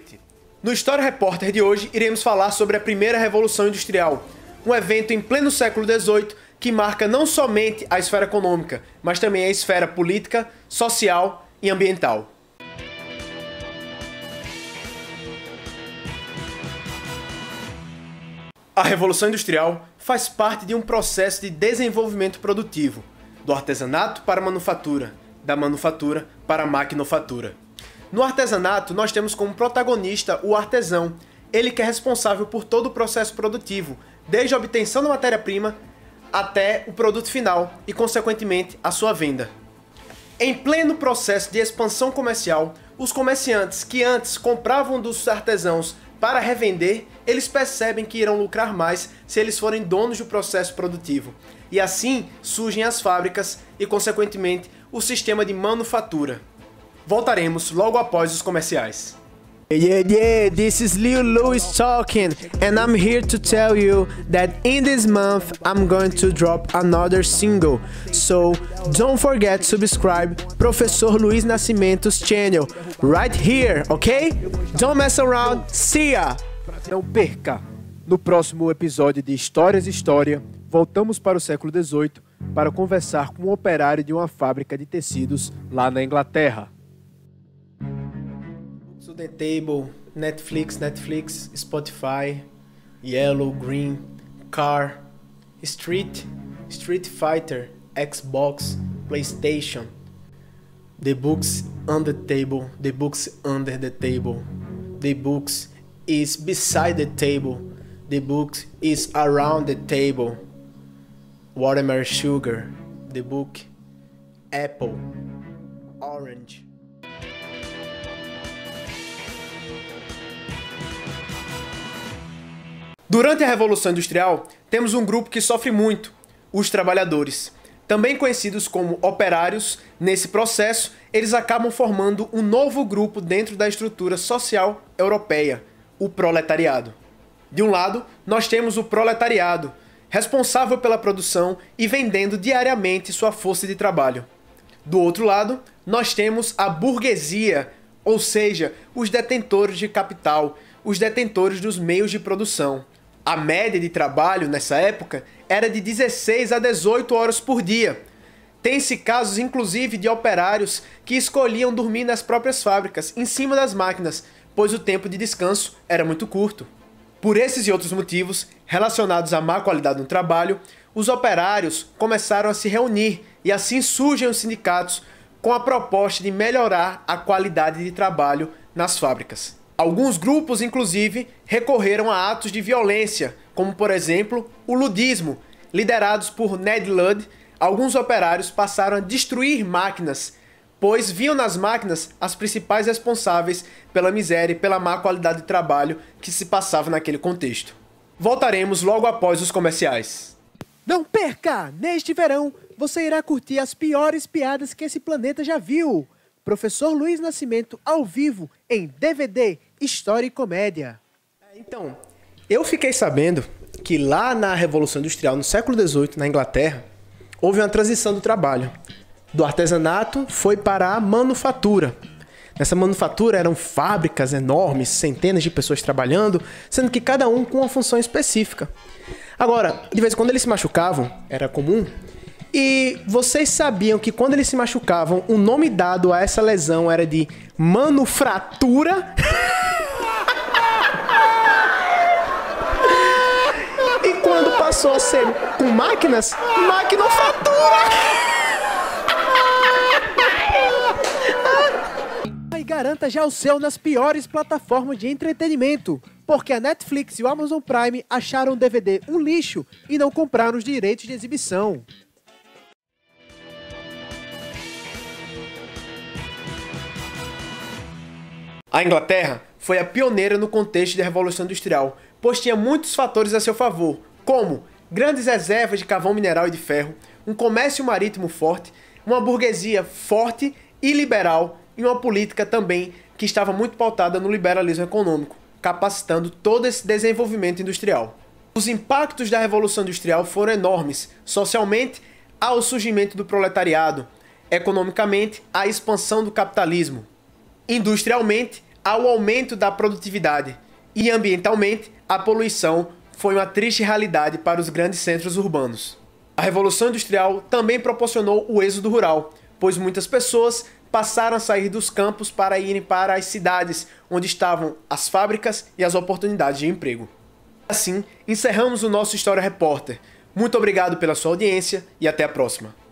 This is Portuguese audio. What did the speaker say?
noite. No História Repórter de hoje, iremos falar sobre a primeira Revolução Industrial, um evento em pleno século XVIII que marca não somente a esfera econômica, mas também a esfera política, social e ambiental. A Revolução Industrial faz parte de um processo de desenvolvimento produtivo, do artesanato para a manufatura, da manufatura para a maquinofatura. No artesanato, nós temos como protagonista o artesão, ele que é responsável por todo o processo produtivo, desde a obtenção da matéria-prima até o produto final e, consequentemente, a sua venda. Em pleno processo de expansão comercial, os comerciantes que antes compravam dos artesãos para revender, eles percebem que irão lucrar mais se eles forem donos do processo produtivo. E assim surgem as fábricas e, consequentemente, o sistema de manufatura. Voltaremos logo após os comerciais. Yeah, this is Leo Lewis talking, and I'm here to tell you that in this month I'm going to drop another single. So don't forget to subscribe Professor Luiz Nascimento's channel right here, okay? Don't mess around. See ya! Não perca! No próximo episódio de Histórias e História, voltamos para o século XVIII para conversar com um operário de uma fábrica de tecidos lá na Inglaterra. The Table, Netflix, Spotify, Yellow, Green, Car, Street Fighter, Xbox, PlayStation. The books on the table, the books under the table, the books is beside the table, the book is around the table. Watermelon sugar, the book, apple, orange. Durante a Revolução Industrial, temos um grupo que sofre muito, os trabalhadores. Também conhecidos como operários, nesse processo, eles acabam formando um novo grupo dentro da estrutura social europeia, o proletariado. De um lado, nós temos o proletariado, responsável pela produção e vendendo diariamente sua força de trabalho. Do outro lado, nós temos a burguesia, ou seja, os detentores de capital, os detentores dos meios de produção. A média de trabalho nessa época era de 16 a 18 horas por dia. Tem-se casos inclusive de operários que escolhiam dormir nas próprias fábricas, em cima das máquinas, pois o tempo de descanso era muito curto. Por esses e outros motivos, relacionados à má qualidade no trabalho, os operários começaram a se reunir e assim surgem os sindicatos com a proposta de melhorar a qualidade de trabalho nas fábricas. Alguns grupos, inclusive, recorreram a atos de violência, como, por exemplo, o ludismo. Liderados por Ned Ludd, alguns operários passaram a destruir máquinas, pois viam nas máquinas as principais responsáveis pela miséria e pela má qualidade de trabalho que se passava naquele contexto. Voltaremos logo após os comerciais. Não perca! Neste verão, você irá curtir as piores piadas que esse planeta já viu. Professor Luiz Nascimento ao vivo em DVD, História e Comédia. Então, eu fiquei sabendo que lá na Revolução Industrial, no século XVIII, na Inglaterra, houve uma transição do trabalho. Do artesanato foi para a manufatura. Nessa manufatura eram fábricas enormes, centenas de pessoas trabalhando, sendo que cada um com uma função específica. Agora, de vez em quando eles se machucavam, era comum. E vocês sabiam que quando eles se machucavam, o nome dado a essa lesão era de manufratura? E quando passou a ser com máquinas, maquinofatura! E garanta já o seu nas piores plataformas de entretenimento, porque a Netflix e o Amazon Prime acharam o DVD um lixo e não compraram os direitos de exibição. A Inglaterra foi a pioneira no contexto da Revolução Industrial, pois tinha muitos fatores a seu favor, como grandes reservas de carvão mineral e de ferro, um comércio marítimo forte, uma burguesia forte e liberal e uma política também que estava muito pautada no liberalismo econômico, capacitando todo esse desenvolvimento industrial. Os impactos da Revolução Industrial foram enormes, socialmente, ao surgimento do proletariado, economicamente, à expansão do capitalismo, industrialmente, ao aumento da produtividade e, ambientalmente, a poluição foi uma triste realidade para os grandes centros urbanos. A Revolução Industrial também proporcionou o êxodo rural, pois muitas pessoas passaram a sair dos campos para irem para as cidades, onde estavam as fábricas e as oportunidades de emprego. Assim, encerramos o nosso História Repórter. Muito obrigado pela sua audiência e até a próxima.